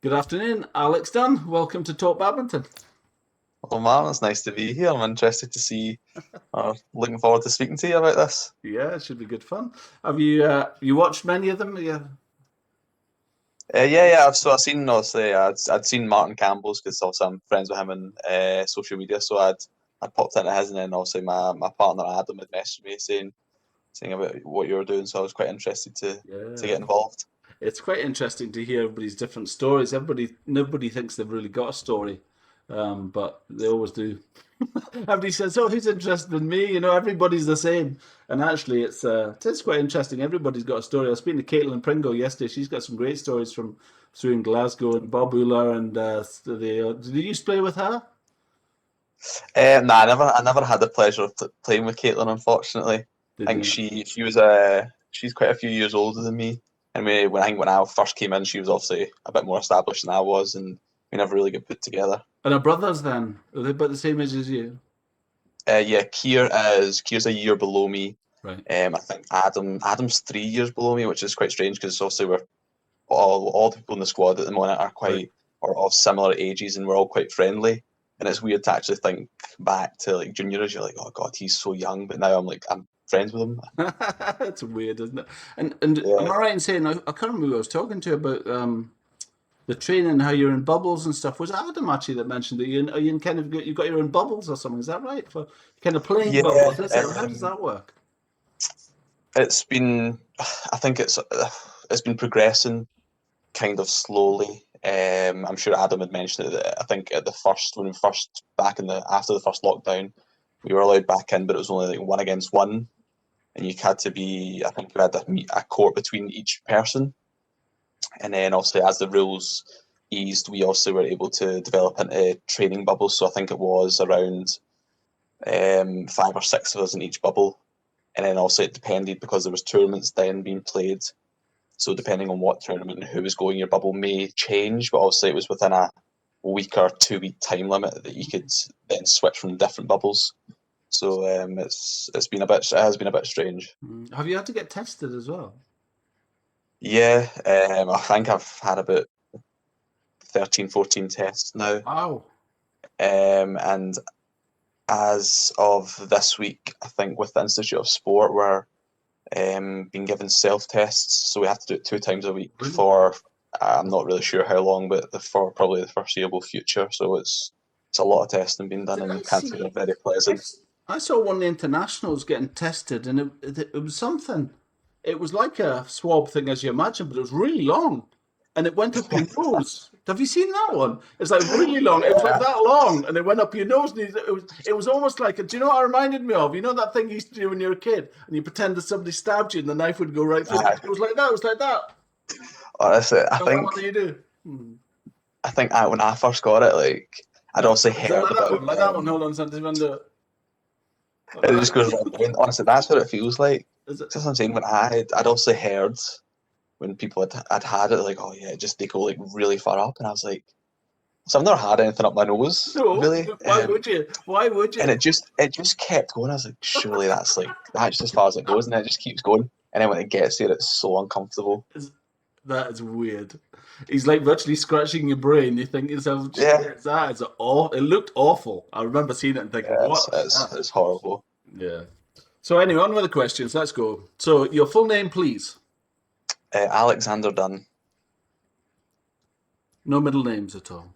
Good afternoon, Alex Dunn. Welcome to Talk Badminton. Well, man, it's nice to be here. I'm interested to see, looking forward to speaking to you about this. Yeah, it should be good fun. Have you watched many of them? Yeah. Yeah. I've seen, obviously, I'd seen Martin Campbell's because also I'm friends with him on social media. So I'd popped into his, and then obviously my partner Adam had messaged me saying about what you were doing. So I was quite interested to Yeah. get involved. It's quite interesting to hear everybody's different stories. Nobody thinks they've really got a story, but they always do. Everybody says, "Oh, who's interested in me?" Everybody's the same. And actually, it's quite interesting. Everybody's got a story. I was speaking to Caitlin Pringle yesterday. She's got some great stories from through in Glasgow and Bob Euler and did you used to play with her? Nah, I never had the pleasure of playing with Caitlin. Unfortunately, I Did think you? she's quite a few years older than me. And when I first came in, she was obviously a bit more established than I was, and we never really got put together. And her brothers then? Are they about the same age as you? Yeah, Kier's a year below me. Right. I think Adam's 3 years below me, which is quite strange because obviously we're all the people in the squad at the moment are Right. quite or of similar ages, and we're all quite friendly. And it's weird to actually think back to like juniors. You're like, oh God, he's so young, but now I'm friends with him. That's weird, isn't it? And am Yeah, I right in saying I can't remember who I was talking to about the training, how you're in bubbles and stuff? Was it Adam actually that mentioned that are you in kind of you got your own bubbles or something? Is that right? For kind of playing yeah. bubbles, is it? How does that work? It's been, I think it's been progressing kind of slowly. I'm sure Adam had mentioned it. That I think at the first when we first back in the after the first lockdown, we were allowed back in, but it was only like one against one, and you had to be. I think you had to meet a court between each person, and then obviously as the rules eased, we also were able to develop into training bubbles. So I think it was around 5 or 6 of us in each bubble, and then also it depended because there was tournaments then being played. So depending on what tournament and who was going, your bubble may change, but obviously it was within a week or 2 week time limit that you could then switch from different bubbles. So it has been a bit strange. Have you had to get tested as well? Yeah, I think I've had about 13, 14 tests now. Wow. And as of this week, I think with the Institute of Sport, we're being given self tests, so we have to do it 2 times a week Really? for I'm not really sure how long, but for probably the foreseeable future. So it's a lot of testing being done, Did I and can't say they're see? very I, pleasant. s- I saw one of the internationals getting tested, and it was something. It was like a swab thing, as you imagine, but it was really long, and it went up your nose. Have you seen that one? It's like really long. It was like Yeah, that long, and it went up your nose, and it was almost like. Do you know what it reminded me of? You know that thing you used to do when you were a kid, and you pretend that somebody stabbed you, and the knife would go right through. uh, It was like that. It was like that. honestly, I You know that one think that you do. I think when I first got it, like I'd No, also is it heard like that about one? Like that one? Hold on, something. Like it just that. goes right down. Honestly, that's what it feels like. Is it? Just what I'm saying, I'd also heard when people had it, like, oh yeah, just they go like really far up, and I was like, so I've never had anything up my nose No. really, Why would you? Why would and you? it just kept going. I was like, surely that's as far as it goes, and it just keeps going. And then when it gets there, it's so uncomfortable. That is weird. He's like virtually scratching your brain. You think to yourself, Yeah, that is awful. It looked awful. I remember seeing it and thinking, yeah, what is that? it's horrible. Yeah. So anyway, on with the questions. Let's go. So your full name, please. Alexander Dunn, No middle names at all.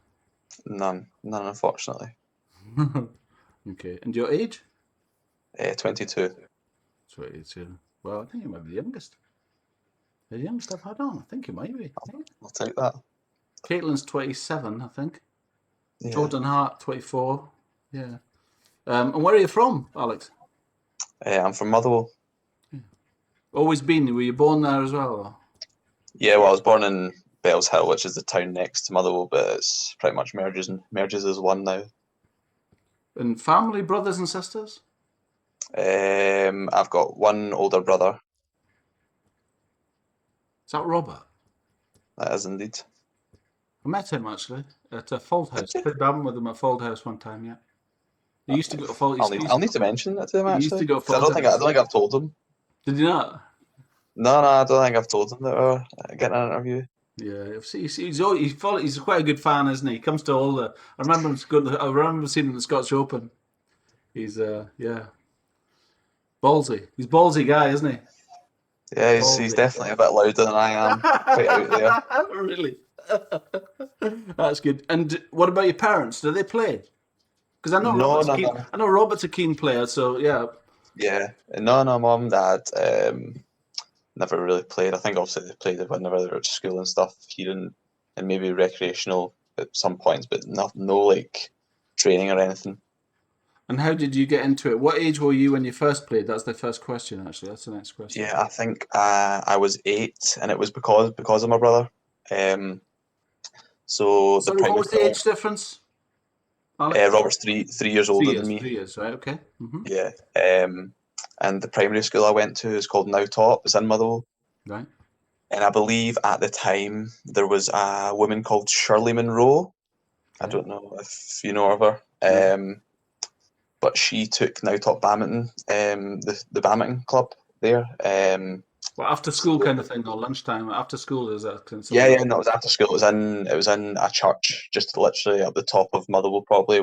none, unfortunately. Okay. And your age? 22. 22. Well, I think you might be the youngest. The youngest I've had on. I think you might be. I'll take that. Caitlin's 27, I think. Yeah, Jordan Hart, 24. Yeah. And where are you from, Alex? I'm from Motherwell. Always been. Were you born there as well? Or? Yeah, well, I was born in Bells Hill, which is the town next to Motherwell, but it's pretty much merges as one now. And family, brothers and sisters? I've got one older brother. Is that Robert? That is indeed. I met him actually at a Fold House. Played badminton with him at Fold House one time. Yeah, he used to go to Fold. I'll need to mention that to him He used to actually, go to because Fold I House. don't think I've told him. Did you not? No, I don't think I've told him that we're getting an interview. Yeah, he's quite a good fan, isn't he? He comes to all the. I remember seeing him at the Scottish Open. He's yeah, ballsy. He's a ballsy guy, isn't he? Yeah, he's Ballsy. definitely a bit louder than I am. Quite out there. Really, that's good. And what about your parents? Do they play? Because I know No, Robert's no, keen. no. I know Robert's a keen player. So yeah, Yeah, no, no. Mum, dad, never really played. I think obviously they played it whenever they were at school and stuff here and maybe recreational at some points, but no like training or anything. and how did you get into it? What age were you when you first played? That's the first question, actually. That's the next question. Yeah, I think I was 8, and it was because of my brother. Um, so the Sorry, what primary was the school, age difference, Alex? Robert's 3 years older than me. 3 years, right? Okay. Yeah. And the primary school I went to is called Now Top. It's in Motherwell. Right. And I believe at the time there was a woman called Shirley Monroe. I Okay. don't know if you know of her. No. But she took Now Top Badminton, the badminton club there. Well, after school So kind of thing, or lunchtime. After school is that kind of yeah, something. yeah, no, it was after school. It was in a church just literally up the top of Motherwell, probably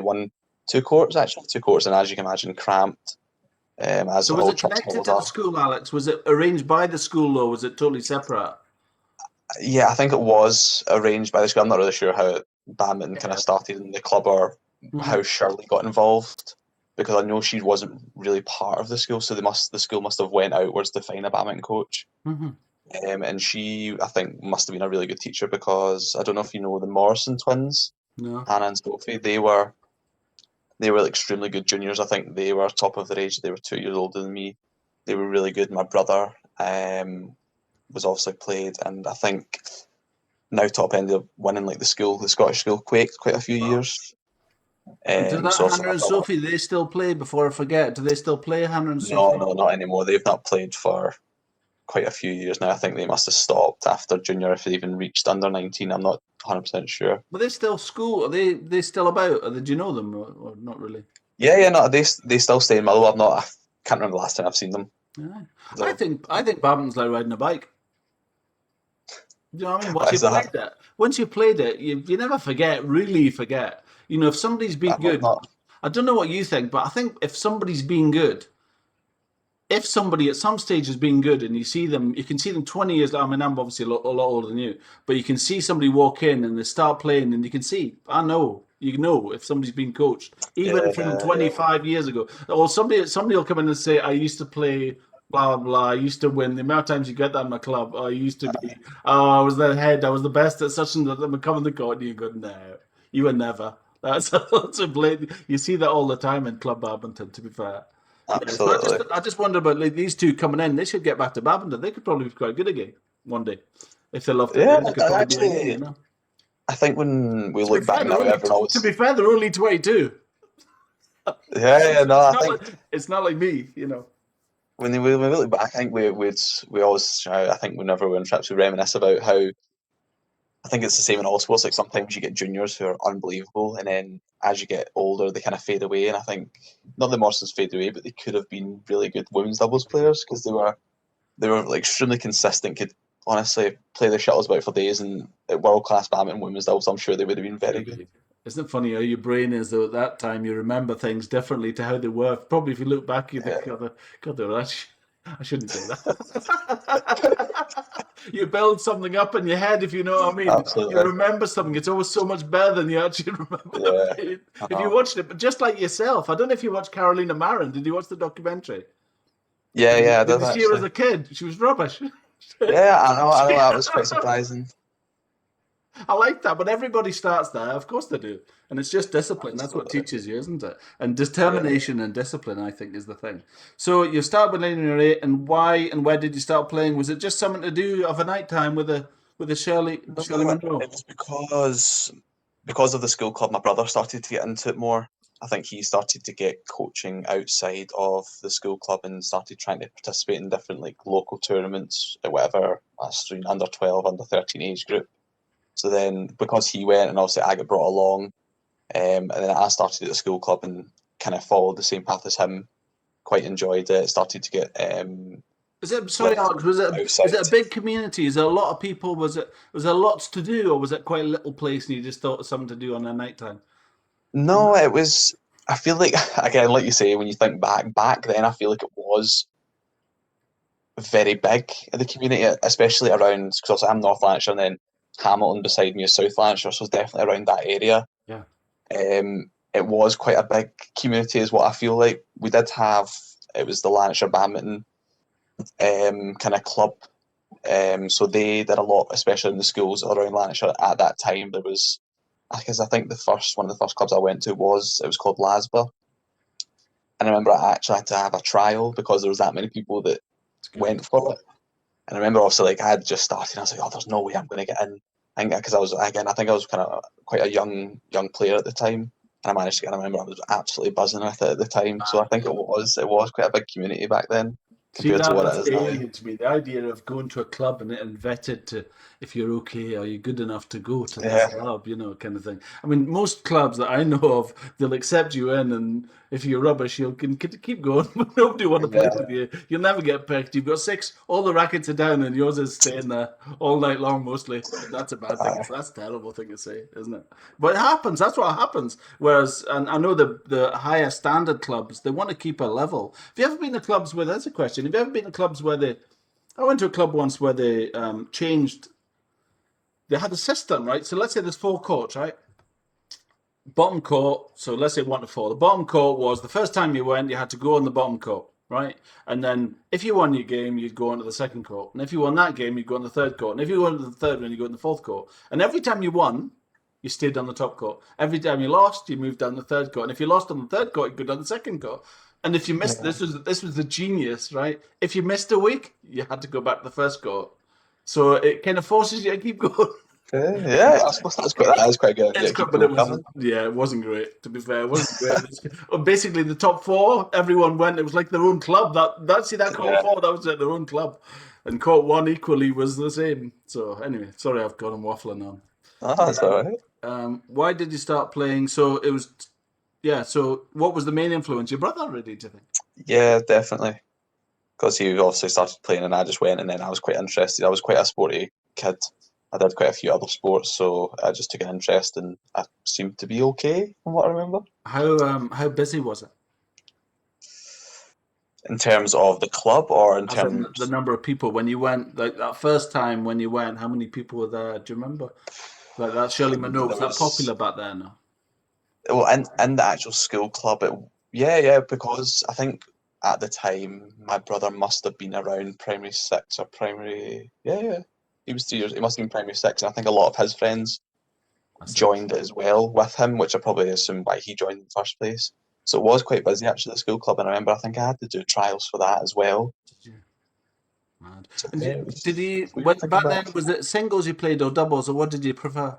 2 courts actually, 2 courts, and as you can imagine, cramped. As So was all it church connected houses to the are. school, Alex? Was it arranged by the school, or was it totally separate? Yeah, I think it was arranged by the school. I'm not really sure how badminton kind of Yeah. started in the club or Hmm. how Shirley got involved, because I know she wasn't really part of the school, so the school must have went outwards to find a badminton coach. Hmm. And she, I think, must have been a really good teacher, because I don't know if you know the Morrison twins, No. Hannah and Sophie. They were extremely good juniors. I think they were top of their age. They were 2 years older than me. They were really good. My brother was obviously played, and I think Now Top ended up winning like the Scottish school quite a few Wow. years. And does that So obviously Hannah my and brother. Sophie, they still play before I forget? Do they still play Hannah and No, Sophie? no, not anymore. They've not played for quite a few years now. I think they must have stopped after junior, if they even reached under 19. I'm not 100% sure. But they still school. Are they still about? Do you know them or not really? Yeah, yeah, no, they still stay in Motherwell. I can't remember the last time I've seen them Yeah. I though. think I think badminton's like riding a bike. Do you know what I mean? What is that? Once you've played it, you never forget, really forget. You know, if somebody's been I've good, not. I don't know what you think, but I think if somebody's been good, if somebody at some stage has been good and you see them, you can see them 20 years. I mean, I'm obviously a lot older than you, but you can see somebody walk in and they start playing and you can see, I know, you know, if somebody's been coached, even Yeah, from yeah, 25 years ago. Or somebody will come in and say, I used to play blah, blah, blah. I used to win. The amount of times you get that in my club, oh, I used to be, oh, I was the head, I was the best at such and that. I'm coming to court and you go, no, you were never. That's a blatant. You see that all the time in club badminton, to be fair. Yeah, so absolutely. I just wonder about like, these two coming in. They should get back to badminton. They could probably be quite good again one day if they loved it. Yeah, They could I probably be again. You actually, know. I think when we To be look back fair, now, everyone to always. be fair, they're only 22. Yeah, yeah, no, It's I not think like it's not like me. You know. when we look back, I think we always, I think whenever we're in trips, we reminisce about how I think it's the same in all sports. Like sometimes you get juniors who are unbelievable, and then as you get older, they kind of fade away. And I think not that Morrison's fade away, but they could have been really good women's doubles players, because they were like extremely consistent. Could honestly play their shuttles about for days, and at world class badminton women's doubles, I'm sure they would have been very good. Isn't it funny how your brain is though? At that time, you remember things differently to how they were. Probably if you look back, you think, Yeah, God, they're actually. I shouldn't say that. You build something up in your head, if you know what I mean. You absolutely. remember something. It's always so much better than you actually remember Yeah, it. I If you know. watched it, but just like yourself, I don't know if you watched Carolina Marin. Did you watch the documentary? Yeah, yeah, I Did did you see her as actually. a kid? She was rubbish. Yeah, I know. She- That was quite surprising. I like that, but everybody starts there. Of course they do. And it's just discipline. That's what Absolutely. teaches you, isn't it? And Yeah. determination and discipline, I think, is the thing. So you start with linear eight, and why and where did you start playing? Was it just something to do of a night time with a Shirley No, Monroe? it was because of the school club. My brother started to get into it more. I think he started to get coaching outside of the school club and started trying to participate in different like local tournaments or whatever. That's under 12, under 13 age group. So then, because he went, and obviously I got brought along, and then I started at the school club and kind of followed the same path as him. Quite enjoyed it. Started to get Is it, sorry, with Alex, was it, is outside. it a big community? Is there a lot of people? Was there lots to do, or was it quite a little place and you just thought of something to do on a night time? No, it was. I feel like again, like you say, when you think back then, I feel like it was very big in the community, especially around because I'm North Lanarkshire and then Hamilton beside me is South Lanarkshire, so it's definitely around that area. Yeah. It was quite a big community, is what I feel like. We did have it was the Lanarkshire Badminton kind of club. So they did a lot, especially in the schools around Lanarkshire at that time. There was, because I think the first one of the first clubs I went to was called Lasba, and I remember I actually had to have a trial because there was that many people that It's good. went for it. And I remember also like I had just started, and I was like, oh, there's no way I'm going to get in. And because I was again, I think I was kind of quite a young player at the time, and I managed to get. I remember I was absolutely buzzing with it at the time. So I think it was quite a big community back then See, compared to what it that's is now. alien to me. The idea of going to a club and vetted to if you're okay, are you good enough to go to this Yeah, club, kind of thing. I mean, most clubs that I know of, they'll accept you in, and if you're rubbish, you can keep going, but nobody want to play yeah. with you. You'll never get picked. You've got six, all the rackets are down, and yours is staying there all night long mostly. And that's a bad thing. That's a terrible thing to say, isn't it? But it happens. That's what happens. Whereas, and I know the higher standard clubs, they want to keep a level. Have you ever been to clubs where, that's a question, have you ever been to clubs where I went to a club once where they changed, they had a system, right? So let's say there's four courts, right? Bottom court, so let's say 1 to 4. The bottom court was the first time you went, you had to go on the bottom court, right? And then if you won your game, you'd go on to the second court. And if you won that game, you'd go on the third court. And if you won the third one, you go on the fourth court. And every time you won, you stayed on the top court. Every time you lost, you moved down the third court. And if you lost on the third court, you go down the second court. And if you missed, Yeah. this was the genius, right? If you missed a week, you had to go back to the first court. So it kind of forces you to keep going. Yeah, I suppose that is quite good idea It's to keep good, but it people was, coming. yeah, it wasn't great. To be fair, it wasn't great. Basically, the top four, everyone went. It was like their own club. That court Yeah, four, that was like their own club, and court one equally was the same. So anyway, sorry, I've got him waffling on. that's all right. Why did you start playing? So it was, yeah. So what was the main influence? Your brother, really? Do you think? Yeah, definitely. Because he obviously started playing, and I just went, and then I was quite interested. I was quite a sporty kid. I did quite a few other sports, so I just took an interest, and I seemed to be okay from what I remember. How busy was it? In terms of the club, or in As in the terms, number of people when you went, like that first time when you went, how many people were there? Do you remember? Like that Shirley Monroe, there was that was, popular back then? No? well, in the actual school club, yeah, because I think at the time my brother must have been around primary six or primary, yeah. He was 2 years. He must have been primary six, and I think a lot of his friends I see. joined it as well with him, which I probably assume why he joined in the first place. So it was quite busy actually, the school club, and I remember I think I had to do trials for that as well. Did you? Mad. So And yeah, did he, it's weird when, thinking back back. then, was it singles you played or doubles, or what did you prefer?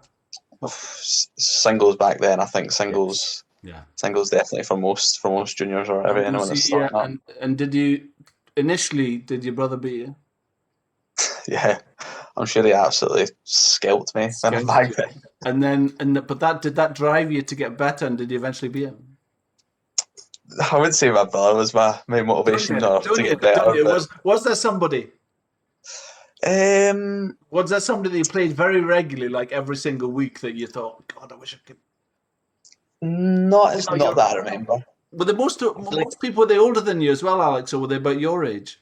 Singles back then, I think Yes. singles Yeah. singles definitely for most juniors or And was anyone that's he, starting up. and did you, initially, did your brother beat you? Yeah, I'm sure he absolutely scalped me when I'm Scouted back you. then. And then, but did that drive you to get better, and did you eventually beat him? I would say my brother was my Don't motivation you? or Don't to you? get Don't better, you? but Was there somebody? um, Was there somebody that you played very regularly, like every single week, that you thought, God, I wish I could? not No, not you're. that I remember. Were the most I feel like most people were they older than you as well, Alex, or were they about your age?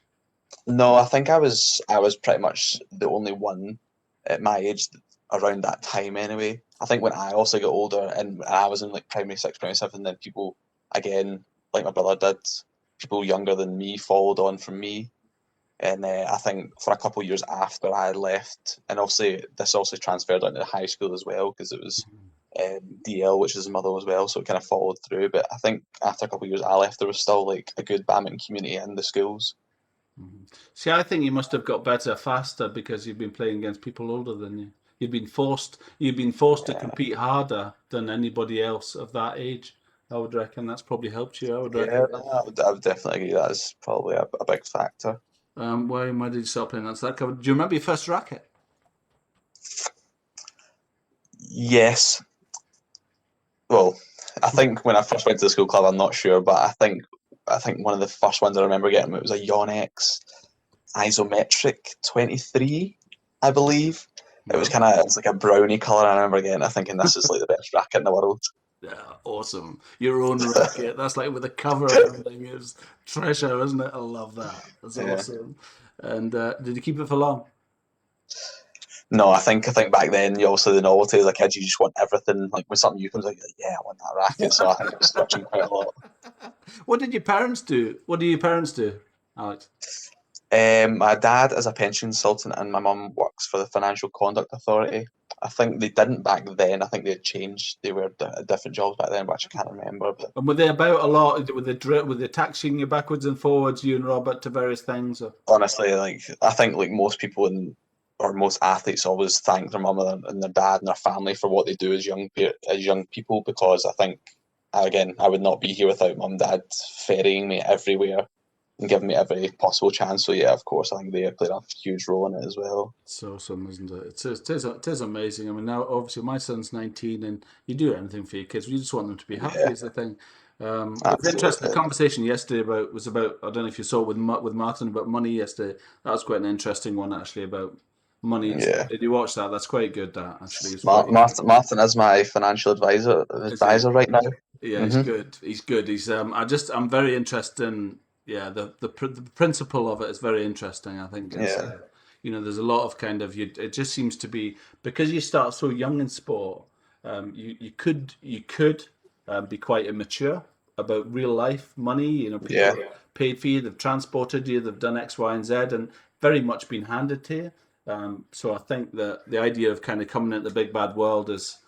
no, I think I was pretty much the only one at my age around that time anyway. I think when I also got older and I was in like primary six, primary seven, then people again, like my brother did, people younger than me followed on from me. And I think for a couple of years after I left, and obviously this also transferred onto high school as well because it was DL, which is his mother as well, so it kind of followed through. But I think after a couple of years I left, there was still like a good badminton community in the schools. Mhm. See, I think you must have got better faster because you've been playing against people older than you. You've been forced to Yeah, compete harder than anybody else of that age. I would reckon that's probably helped you. I would yeah, reckon. I would definitely agree that is probably a big factor. Why did you start playing? That's that covered. Do you remember your first racket? Yes, well, I think when I first went to the school club, I'm not sure, but I think one of the first ones I remember getting it was a Yon X. isometric 23, I believe. It was Wow. it's like a brownie colour. I remember getting it, thinking this is like the best racket in the world. Yeah, awesome. Your own racket. That's like with a cover and everything. It's treasure, isn't it? I love that. That's Yeah. awesome. And did you keep it for long? No, I think back then, you obviously the novelty as a kid, you just want everything. Like when something new comes out, you're like, yeah, I want that racket. So I think it was switching quite a lot. What did your parents do? What do your parents do, Alex? My dad is a pension consultant, and my mum works for the Financial Conduct Authority. I think they didn't back then. I think they had changed. They were different jobs back then, which I can't remember. But And were they about a lot? Were they taxing you backwards and forwards, you and Robert, to various things? Or? honestly, like I think like most people or most athletes always thank their mum and their dad and their family for what they do as young people, because I think again I would not be here without mum and dad ferrying me everywhere and giving me every possible chance. So yeah, of course, I think they played a huge role in it as well. It's awesome, isn't it? It is amazing. I mean, now obviously my son's 19, and you do anything for your kids. You just want them to be happy. Yeah, Is the thing. It was interesting. The absolutely. conversation yesterday was about. I don't know if you saw it with Martin about money yesterday. That was quite an interesting one actually about money and stuff. Yeah, Did you watch that? That's quite good. That actually is what Martin is my financial is he? advisor right now. Yeah, he's Hmm. good. He's good. I'm very interested in yeah the principle of it is very interesting. I think it's Yeah, there's a lot of kind of it just seems to be because you start so young in sport. You could be quite immature about real life money. People yeah. have paid for you, they've transported you, they've done X, Y, and Z, and very much been handed to you. So I think that the idea of kind of coming into the big bad world is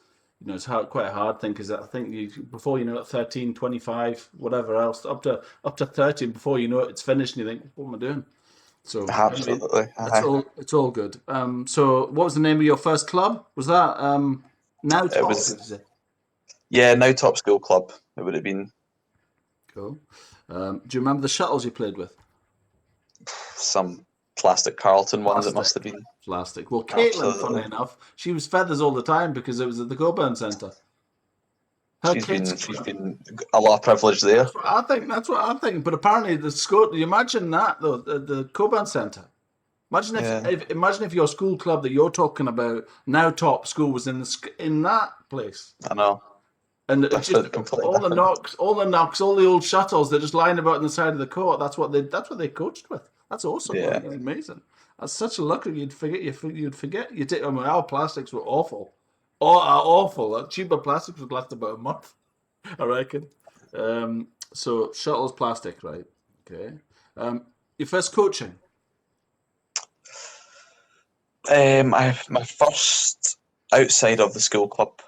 it's quite a hard thing because I think before you know it, 13, 25, whatever else, up to 30, and before you know it, it's finished, and you think, what am I doing? So anyway, Absolutely. it's all good. So what was the name of your first club? Was that Now It Top? Did was you say? yeah, now top school club. It would have been Cool. Do you remember the shuttles you played with? some plastic Carlton ones. It Plastic. must have been Plastic. Well, Caitlin, funny absolutely. enough, she was feathers all the time because it was at the Coburn Centre. Her kids. She's been a lot of privilege there. That's what I think. But apparently, the school. You imagine that though, the Coburn Centre. Imagine Yeah, imagine if your school club that you're talking about now top school was in that place, I know. and it just Different, completely all the different. knocks, all the old shuttles they're just lying about on the side of the court. That's what they coached with. That's awesome. I Yeah, think it's amazing. That's such a luck. You'd forget. You take. I mean, our plastics were awful. Oh, awful. Cheaper plastics would last about a month, I reckon. So shuttles plastic, right? Okay. Your first coaching. my first outside of the school club.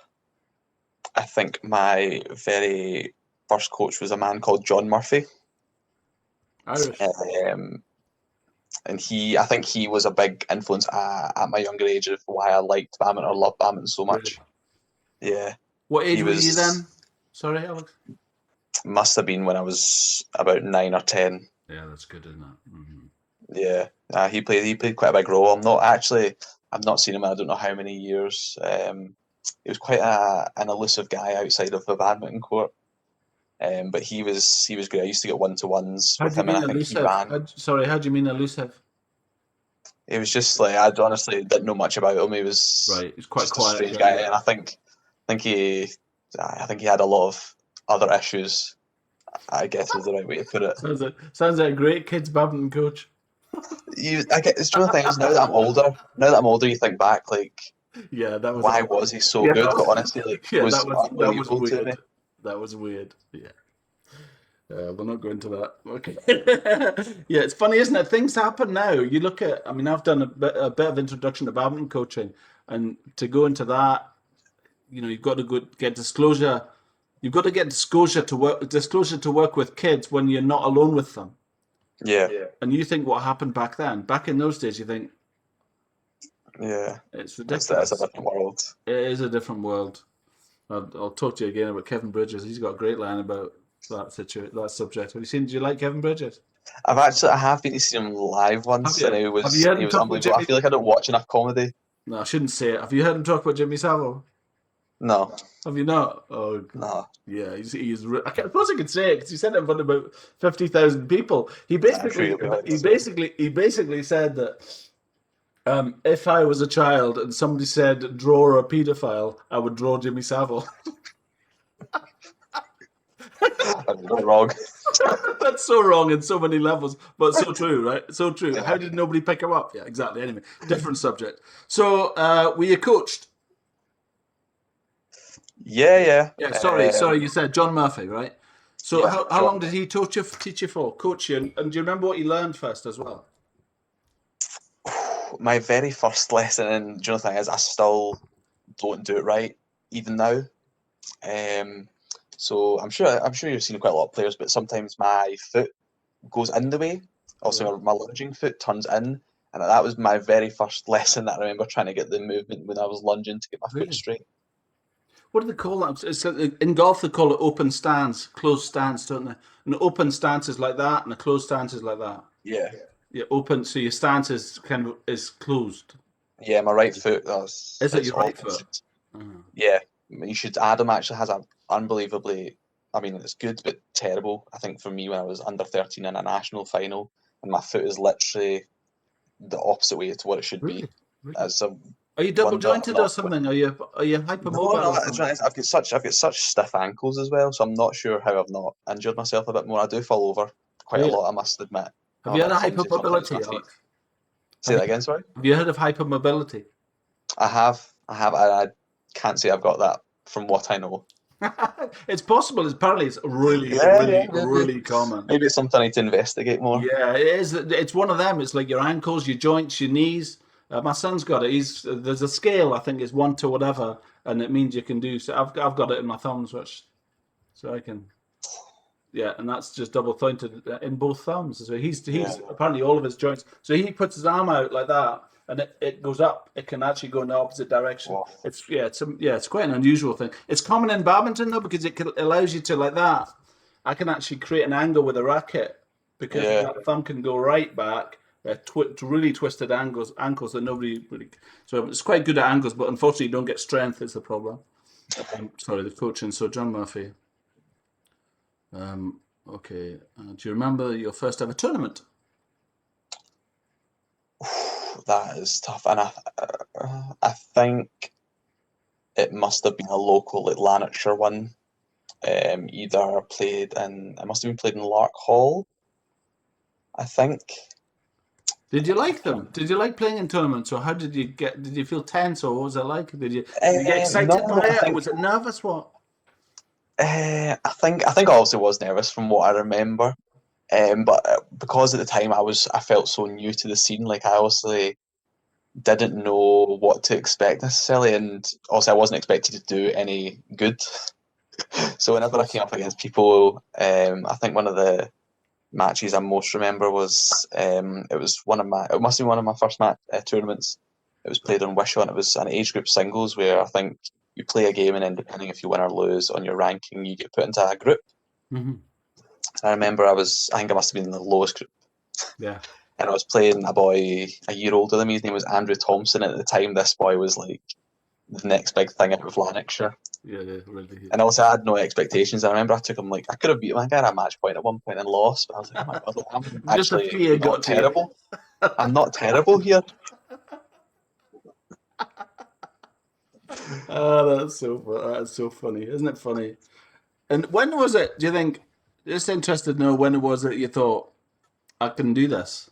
I think my very first coach was a man called John Murphy. Irish. Um, and I think he was a big influence at my younger age of why I liked badminton or loved badminton so Really? much. Yeah, What age he were you was then? Sorry, Alex. must have been when I was about 9 or 10. Yeah, that's good, isn't it? Yeah, he played quite a big role. I've not seen him in I don't know how many years. He was quite an elusive guy outside of the badminton court. But he was great. I used to get one-to-ones How do with you him, and mean I think he elusive? ran. Sorry, how do you mean elusive? It was just like I honestly didn't know much about him. He was Right, it's quite just a quiet strange guy. guy, Yeah. and think he, I think he had a lot of other issues. I guess is the right way to put it. Sounds like a great kids badminton coach. I get it's one of the things now that I'm older, you think back like Yeah, that was why odd. was he so Yeah, good? But honestly, like yeah, was that was unbelievable to weird. me. That was weird. Yeah. We'll not go into that. Okay. Yeah, it's funny, isn't it? Things happen now. You look at. I mean, I've done a bit of introduction to badminton coaching, and to go into that, you've got to get disclosure. You've got to get disclosure to work with kids when you're not alone with them. Yeah, And you think what happened back then? Back in those days, you think yeah. it's That's a ridiculous. different world. It is a different world. I'll talk to you again about Kevin Bridges. He's got a great line about that subject. Have you seen? Do you like Kevin Bridges? I have been to see him live Have once, and you? Have you heard he him was talk about unbelievable. I Jimmy? feel like I don't watch enough comedy. No, I shouldn't say it. Have you heard him talk about Jimmy Savile? No, Have you not? Oh, no. yeah. I suppose I could say it because he said it in front of about 50,000 people. I'm sure you'll be all right to say it. He basically said that if I was a child and somebody said draw a paedophile, I would draw Jimmy Savile. I'm not wrong. That's so wrong in so many levels, but so true, right? So true. How Yeah, did nobody pick him up? Yeah, exactly. Anyway, different subject. So, were you coached? yeah, Yeah, yeah. sorry. You said John Murphy, right? So, Yeah, how long John. did he teach you for? Coach you, and do you remember what you learned first as well? My very first lesson, and the only thing is, I still don't do it right, even now. Um, so I'm sure you've seen quite a lot of players, but sometimes my foot goes in the way. Right. Also, my lunging foot turns in, and that was my very first lesson that I remember trying to get the movement when I was lunging to get my foot Really? straight. What do they call that? In golf, they call it open stance, closed stance, don't they? An open stance is like that, and a closed stance is like that. Yeah, Yeah, open. So your stance is kind of is closed. yeah, my right foot, Is it it's your right open. foot? Uh-huh. Yeah, you should. Adam actually has a unbelievably. I mean, it's good but terrible. I think for me when I was under 13 in a national final, and my foot is literally the opposite way to what it should be. Really? Really? As a Are you double wonder, I'm jointed or not. something? Are you No, hypermobile no, or it's something? right. I've got such stiff ankles as well, so I'm not sure how I've not injured myself a bit more. I do fall over quite Have a you, lot, I must admit. have I'm a you had bit a clumsy sometimes with hypermobility, my feet. Alex? Say that again, sorry. Have you heard of hypermobility? I can't say I've got that from what I know. It's possible. Apparently, it's really, Yeah, really, maybe. really common. Maybe it's something I need to investigate more. Yeah, it is. It's one of them. It's like your ankles, your joints, your knees. My son's got it. He's there's a scale. I think it's one to whatever, and it means you can do. So I've got it in my thumbs, which so I can. Yeah, and that's just double jointed in both thumbs. So Yeah. he's apparently all of his joints. So he puts his arm out like that, and it goes up. It can actually go in the opposite direction. Wow. It's quite an unusual thing. It's common in badminton though because allows you to like that. I can actually create an angle with a racket because Yeah. that thumb can go right back. Really twisted ankles that nobody really. So it's quite good at angles, but unfortunately, you don't get strength. Is the problem. Sorry, the coaching. So John Murphy. Okay. Do you remember your first ever tournament? That is tough. And I think it must have been a local, like Lanarkshire one. Either played in, it must have been played in Lark Hall, I think. Did you like them? Did you like playing in tournaments, or how did you get? Did you feel tense, or what was it like? Did you get No, excited by no, I it, or think was it nervous? What? I think I also was nervous from what I remember. But because at the time I felt so new to the scene, like I obviously didn't know what to expect necessarily, and also I wasn't expected to do any good. So Of whenever I course. came up against people, I think one of the matches I most remember was it must have been one of my first tournaments. It was played on Wishaw, and it was an age group singles where I think you play a game, and then depending if you win or lose on your ranking, you get put into a group. Hmm. I remember I think I must have been in the lowest group, Yeah. and I was playing a boy a year older than me. His name was Andrew Thompson. At the time, this boy was like the next big thing out of Lanarkshire. Yeah. Yeah. Really. And also, I had no expectations. I remember I took him like I could have beat him. I got a match point at one point and lost, but I was like, oh my god, like, I'm Just the actually fear not got to you. terrible. I'm not terrible here. Oh, that's so funny, isn't it funny? And when was it? Do you think? Just interested to know when it was that you thought I can do this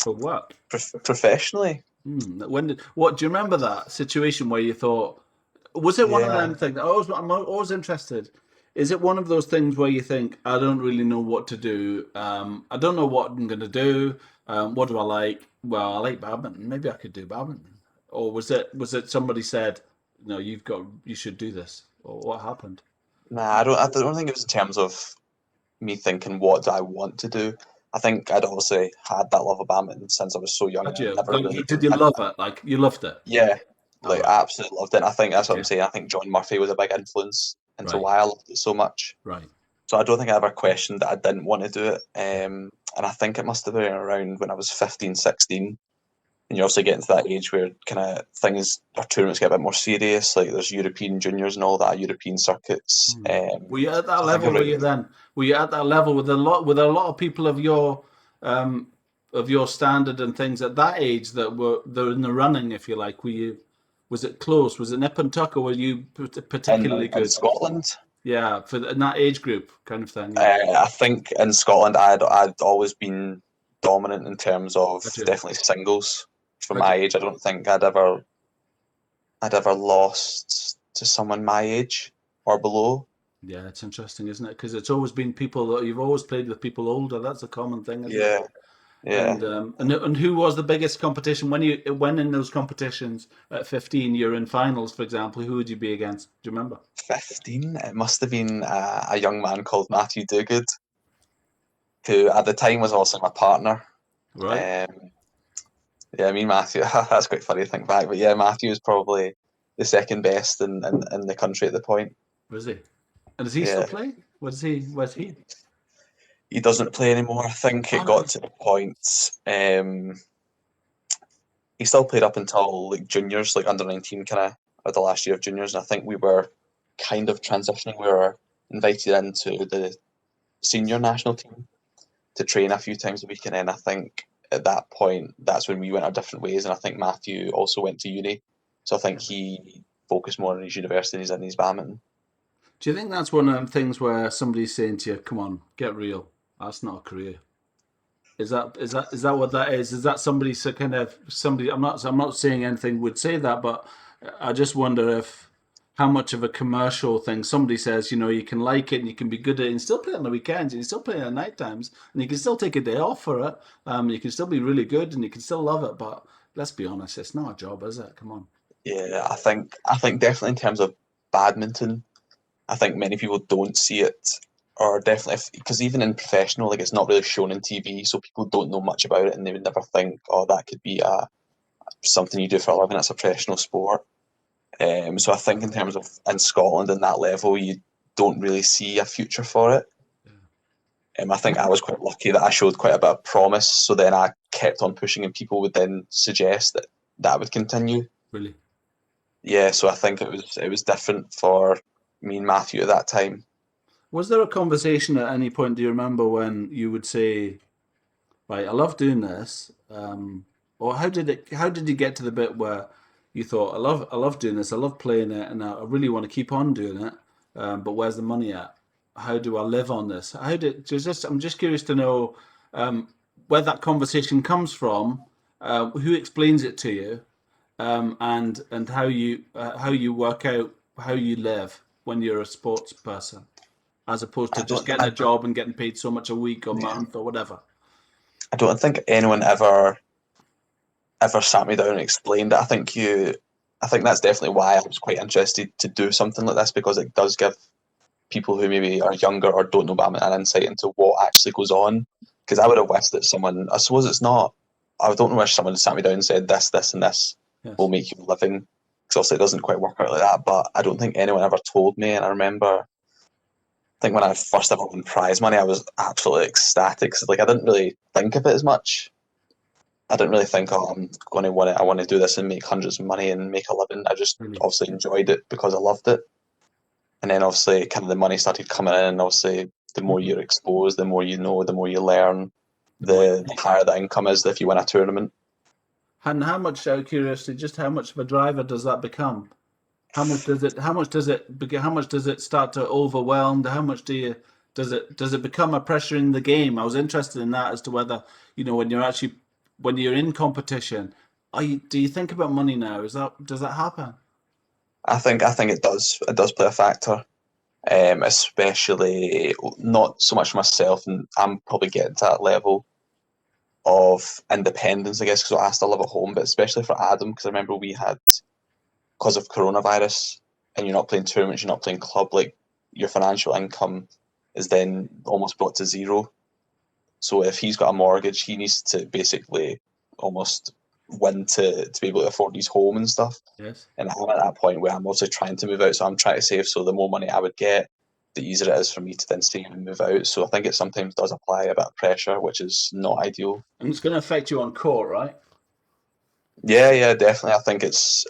for what? Professionally, When did what? Do you remember that situation where you thought? Was it one of yeah. them things? I'm always interested. Is it one of those things where you think I don't really know what to do? I don't know what I'm going to do. What do I like? Well, I like badminton. Maybe I could do badminton. Or was it somebody said, no, you should do this? Or what happened? Nah, I don't think it was in terms of me thinking what do I want to do. I think I'd obviously had that love of badminton since I was so young, Did and I you? never really. Did you love it? Like you loved it? Yeah, All like right. I absolutely loved it. And I think that's what I'm Okay. saying. I think John Murphy was a big influence into Right. why I loved it so much. Right. So I don't think I ever questioned that I didn't want to do it. Yeah. And I think it must have been around when I was 15, 16. and you're also getting to that age where kind of things or tournaments get a bit more serious. Like there's European juniors and all that, European circuits. Were you at that So I think level? Were around you then? Were you at that level with a lot of people um, of your standard and things at that age that were in the running, if you like? Were you? Was it close? Was it nip and tuck, or were you particularly in good? Scotland. Yeah, in that age group kind of thing. Yeah, I think in Scotland, I'd always been dominant in terms of I do. definitely singles. For I my do. age, I don't think I'd ever lost to someone my age or below. Yeah, it's interesting, isn't it? Because it's always been people that you've always played with people older. That's a common thing, isn't it? Yeah, yeah. And who was the biggest competition when in those competitions at 15? You're in finals, for example. Who would you be against? Do you remember? 15. It must have been a young man called Matthew Dogood, who at the time was also my partner. Right? Um, yeah, me and Matthew. That's quite funny to think back, but yeah, Matthew was probably the second best in the country at the point. Was he? And is he still Yeah, playing? Was he? Was he? he doesn't play anymore. I think Oh it no. got to the point. He still played up until like juniors, like under 19, kind of, or the last year of juniors. And I think we were kind of transitioning. We were invited into the senior national team to train a few times a week, and then I think at that point that's when we went our different ways. And I think Matthew also went to uni, so I think he focused more on his universities and his badminton. Do you think that's one of them things where somebody's saying to you, "Come on, get real. That's not a career." Is that what that is? Is that somebody kind of somebody? I'm not saying anything would say that, but I just wonder if how much of a commercial thing somebody says. You can like it and you can be good at it and still play it on the weekends and you still play it at night times and you can still take a day off for it. You can still be really good and you can still love it. But let's be honest, it's not a job, is it? Come on. Yeah, I think definitely in terms of badminton, I think many people don't see it, or definitely because even in professional, like it's not really shown in TV, so people don't know much about it, and they would never think, oh, that could be something you do for a living. It's a professional sport. So I think in terms of in Scotland and that level, you don't really see a future for it. I think I was quite lucky that I showed quite a bit of promise, so then I kept on pushing, and people would then suggest that that would continue. Really. Yeah, so I think it was different for me and Matthew at that time. Was there a conversation at any point, do you remember, when you would say, right, I love doing this, or how did you get to the bit where you thought, I love doing this, I love playing it, and I really want to keep on doing it, but where's the money at? How do I live on this? I'm just curious to know where that conversation comes from, who explains it to you, and how you work out how you live when you're a sports person, as opposed to I just don't, getting a job and getting paid so much a week or yeah, month or whatever. I don't think anyone ever sat me down and explained it. I think that's definitely why I was quite interested to do something like this, because it does give people who maybe are younger or don't know badminton an insight into what actually goes on. Because I would have wished that someone, I suppose it's not, I don't wish someone sat me down and said this, this, and this will Yes. make you a living. Because obviously it doesn't quite work out like that. But I don't think anyone ever told me. And I remember, I think when I first ever won prize money, I was absolutely ecstatic. 'Cause, like I didn't really think of it as much. I didn't really think, oh, I'm going to want it. I want to do this and make hundreds of money and make a living. I just Really. obviously enjoyed it because I loved it. And then obviously kind of the money started coming in, and obviously the more Mhm. you're exposed, the more you know, the more you learn, The more you the make. higher the income is if you win a tournament. And how much, out of curiosity, just how much of a driver does that become? How much does it start to overwhelm? How much does it become a pressure in the game? I was interested in that as to whether, when you're in competition, do you think about money now? Does that happen? I think it does play a factor. Especially not so much for myself, and I'm probably getting to that level of independence, I guess, because I still live at home, but especially for Adam, because I remember we had, because of coronavirus, and you're not playing tournaments, you're not playing club, like your financial income is then almost brought to zero. So if he's got a mortgage, he needs to basically almost win to be able to afford his home and stuff. Yes. And I'm at that point where I'm also trying to move out, so I'm trying to save. So the more money I would get, the easier it is for me to then save and move out. So I think it sometimes does apply a bit of pressure, which is not ideal. And it's going to affect you on court, right? Yeah, definitely. I think it's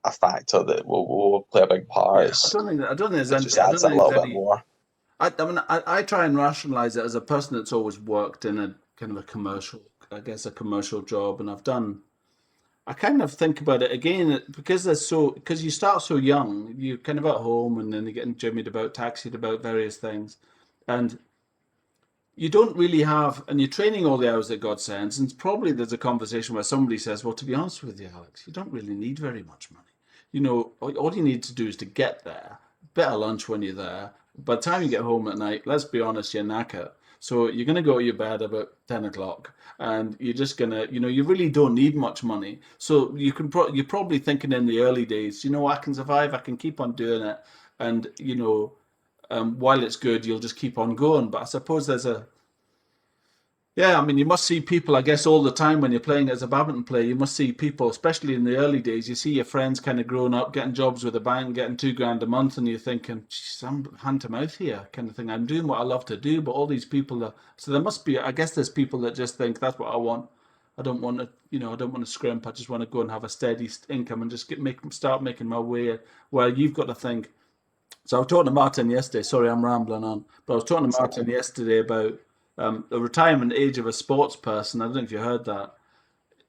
a factor that will play a big part. Yeah, I don't think there's It any, just I don't adds that think there's little bit any. more. I mean, I try and rationalize it as a person that's always worked in a kind of a commercial, I guess, a commercial job, and I've done. I kind of think about it again because because you start so young, you're kind of at home, and then you're getting jimmied about, taxied about various things, and you don't really have, and you're training all the hours that God sends, and probably there's a conversation where somebody says, "Well, to be honest with you, Alex, you don't really need very much money. All you need to do is to get there, bit of lunch when you're there. By the time you get home at night, let's be honest, you're knackered. So you're going to go to your bed about 10 o'clock, and you're just going to, you really don't need much money. So you're probably thinking in the early days, I can survive, I can keep on doing it. And, while it's good, you'll just keep on going. But I suppose yeah, I mean, you must see people, I guess, all the time when you're playing as a badminton player. You must see people, especially in the early days. You see your friends kind of growing up, getting jobs with a bank, getting 2 grand a month, and you're thinking, "Jeez, I'm hand to mouth here," kind of thing. I'm doing what I love to do, but all these people are. So there must be, I guess, there's people that just think that's what I want. I don't want to, I don't want to scrimp. I just want to go and have a steady income and just start making my way. Well, you've got to think. So I was talking to Martin yesterday. Sorry, I'm rambling on, but I was talking to Martin yesterday about the retirement age of a sports person. I don't know if you heard that.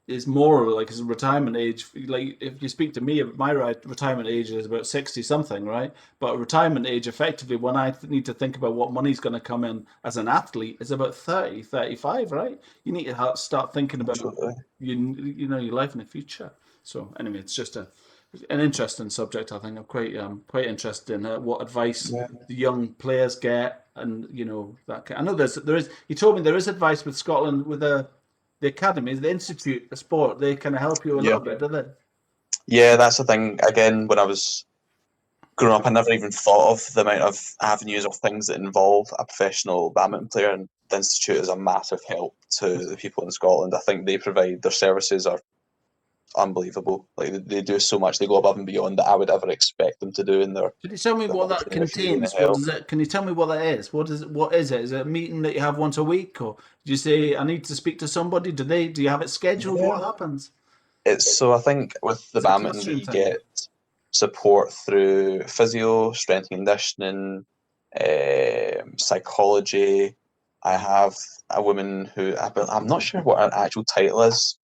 Is more like his retirement age. Like if you speak to me, my retirement age is about 60 something, right? But retirement age, effectively, when I need to think about what money's going to come in as an athlete, is about 30, 35, right? You need to start thinking about Absolutely. your life in the future. So anyway, it's just an interesting subject. I think I'm quite interested in what advice Yeah. the young players get, and that. I know there is. He told me there is advice with Scotland with the academies, the institute, the sport. They kind of help you a Yeah. little bit, do they? Yeah, that's the thing. Again, when I was growing up, I never even thought of the amount of avenues of things that involve a professional badminton player, and the Institute is a massive help to the people in Scotland. I think they provide their services are unbelievable. Like they do so much, they go above and beyond that I would ever expect them to do in Can you tell me their what whole that training if you need any contains? What help. is it? Can you tell me what that is? What is it? Is it a meeting that you have once a week, or do you say I need to speak to somebody? Do you have it scheduled? Yeah. What happens? It's so I think with the It's a badminton classroom we thing. get support through physio, strength and conditioning, psychology. I have a woman who I'm not sure what her actual title is.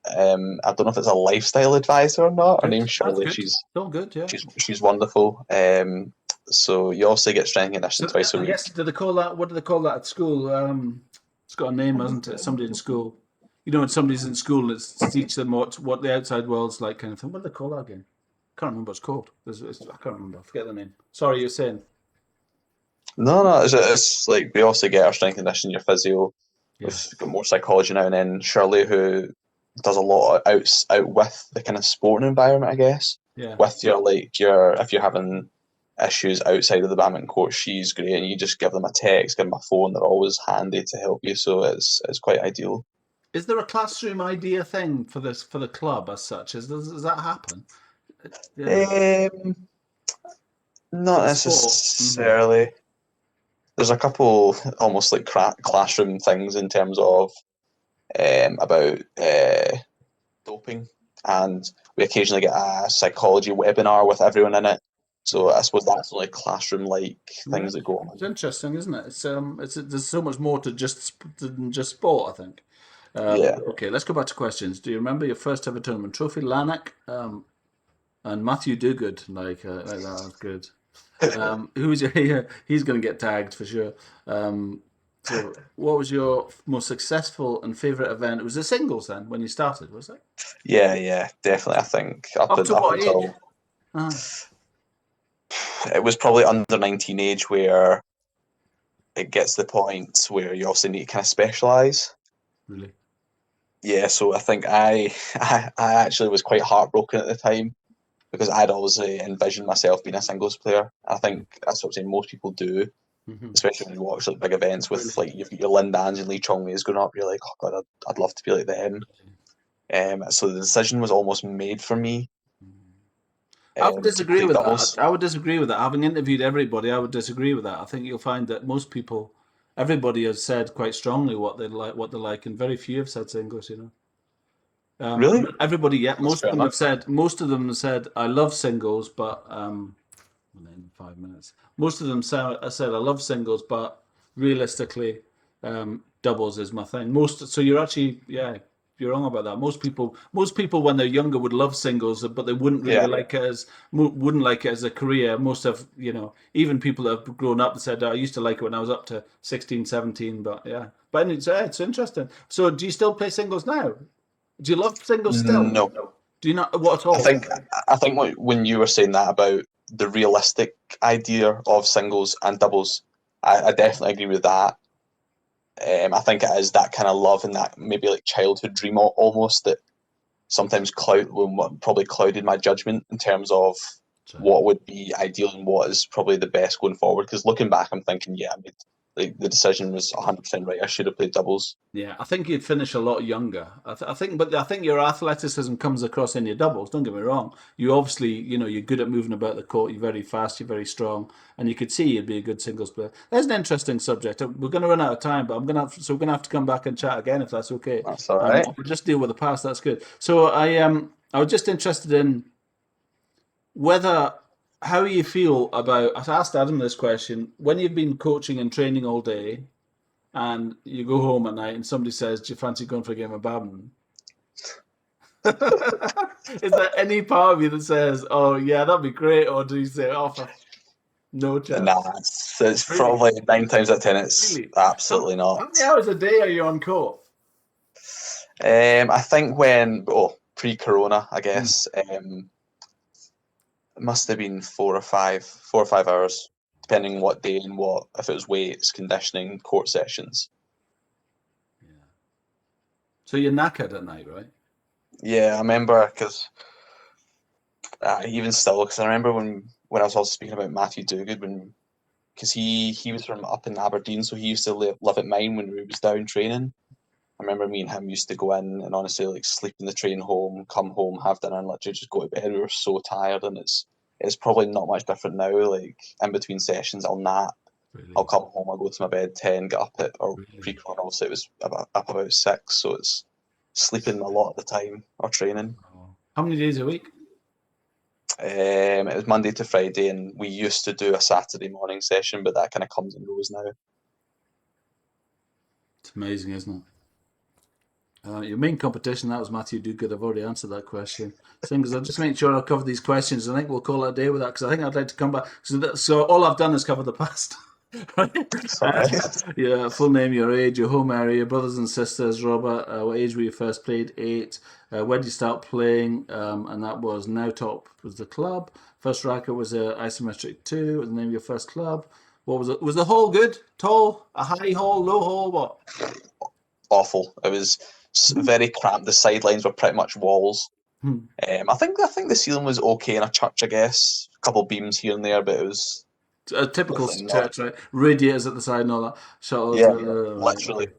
I don't know if it's a lifestyle advisor or not. Her Good. name's That's Shirley. good. It's all good. Yeah. She's wonderful. So you also get strength and conditioning So twice a I guess week. do they call that? What do they call that at school? It's got a name, hasn't it? Somebody in school. When somebody's in school, it's to teach them what the outside world's like, kind of thing. What do they call that again? Can't remember what it's called. I can't remember. I forget the name. Sorry, you're saying. No, it's like we also get our strength and conditioning, your physio. Yeah. We've got more psychology now, and then Shirley, who does a lot out with the kind of sporting environment, I guess. Yeah. With your if you're having issues outside of the badminton court, she's great, and you just give them a text, give them a phone. They're always handy to help you, so it's quite ideal. Is there a classroom idea thing for this for the club as such? Does that happen? Yeah. Um, For Not the sport. Hmm. necessarily. There's a couple almost like classroom things in terms of about doping, and we occasionally get a psychology webinar with everyone in it. So I suppose that's only classroom-like Yeah. things that go It's on. interesting, isn't it? There's so much more to than just sport, I think. Yeah, Okay, let's go back to questions. Do you remember your first ever tournament trophy, Lanark, and Matthew Dogood? Like that was good. Who was your? Yeah, he's going to get tagged for sure. So, what was your most successful and favorite event? It was the singles then when you started, was it? yeah, definitely. I think Up to up what age? until Uh, it was probably under 19 age where it gets to the point where you also need to kind of specialise. really? Yeah, so I think I actually was quite heartbroken at the time because I'd always envisioned myself being a singles player. I think that's what I'm saying most people do, Hmm. especially when you watch like big events with Really? like you've got your Lin Dans and Lee Chong Wei's growing up. You're like, oh god, I'd love to be like them. So the decision was almost made for me I would to disagree play with that. doubles. I would disagree with that. Having interviewed everybody, I would disagree with that. I think you'll find that most people, everybody has said quite strongly what they like, and very few have said singles. Really? Everybody, yeah, That's fair enough. most of them have said, I love singles, but in 5 minutes. Most of them said I love singles, but realistically, doubles is my thing. So you're actually, yeah, you're wrong about that. Most people when they're younger would love singles, but they wouldn't really Yeah. like it wouldn't like it as a career. Most of, even people that have grown up and said, "Oh, I used to like it when I was up to 16, 17." But yeah, but it's interesting. So do you still play singles now? Do you love singles still? No. Do you not? What at I all? think I think when you were saying that about the realistic idea of singles and doubles, I definitely agree with that. I think it is that kind of love and that maybe like childhood dream almost that sometimes what probably clouded my judgment in terms of what would be ideal and what is probably the best going forward. Because looking back, I'm thinking, yeah, I made, like, the decision was 100% right. I should have played doubles. Yeah, I think you'd finish a lot younger. But I think your athleticism comes across in your doubles. Don't get me wrong. You obviously, you're good at moving about the court. You're very fast. You're very strong, and you could see you'd be a good singles player. There's an interesting subject. We're going to run out of time, but we're going to have to come back and chat again if that's okay. That's all right. We'll just deal with the past. That's good. So I was just interested in whether how you feel about. I asked Adam this question when you've been coaching and training all day and you go home at night and somebody says, "Do you fancy going for a game of badminton?" Is there any part of you that says, "Oh yeah, that'd be great," or do you say, "Oh, no chance"? Nah, it's Really, probably 9 times out of 10. It's really. absolutely How not. many hours a day are you on court? I think pre-Corona, I Hmm. guess, it must have been 4 or 5 hours, depending what day and if it was weights, conditioning, court sessions. Yeah. So you're knackered at night, right? Yeah, I remember because even still, because I remember when I was also speaking about Matthew Duguid because he was from up in Aberdeen, so he used to live at mine when we was down training. I remember me and him used to go in and honestly like sleep in the train home, come home, have dinner, and literally just go to bed. We were so tired, and it's probably not much different now. Like in between sessions, I'll nap, I'll Really, come home, I'll go to my bed 10, get up at or really. pre-con obviously it was up about 6, so it's sleeping a lot of the time or training. Oh. How many days a week? It was Monday to Friday, and we used to do a Saturday morning session, but that kind of comes and goes now. It's amazing, isn't it? Your main competition, that was Matthew Duguid. I've already answered that question. Same because I'll just make sure I'll cover these questions. I think we'll call it a day with that because I think I'd like to come back. So all I've done is cover the past. Right? Sorry. Yeah, full name, your age, your home area, your brothers and sisters, Robert. What age were you first played? 8. When did you start playing? And that was Now Top was the club. First racket was a isometric 2. Was the name of your first club. What was it? Was the hole good? Tall? A high hole? Low hole? What? Awful. It was very cramped. The sidelines were pretty much walls. Hmm. I think the ceiling was okay in a church, I guess. A couple of beams here and there, but it was A typical definitely not. church, right? Radiators at the side and all that. Shuttles. Yeah, Right, literally. okay.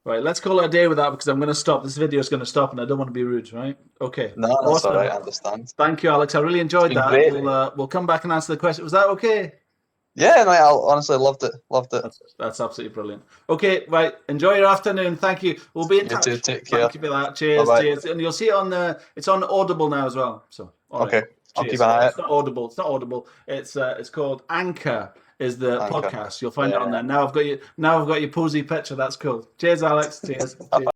Right, let's call it a day with that because I'm going to stop. This video is going to stop and I don't want to be rude, right? Okay. No, that's all right. Awesome. I understand. Thank you, Alex. I really It's enjoyed been that. great. We'll come back and answer the question. Was that okay? Yeah, no, I honestly loved it. Loved it. That's absolutely brilliant. Okay, right. Enjoy your afternoon. Thank you. We'll be in You too. touch. Take care. Thank you for that. Bye Cheers, bye. cheers. And you'll see it on it's on Audible now as well. So, all right. Okay, I'll keep Cheers. an eye It's out. not Audible. It's not Audible. It's called Anchor. Is the Anchor. podcast? You'll find it on Yeah. there. Now I've got you. Now I've got your posy picture. That's cool. Cheers, Alex. Cheers. Cheers.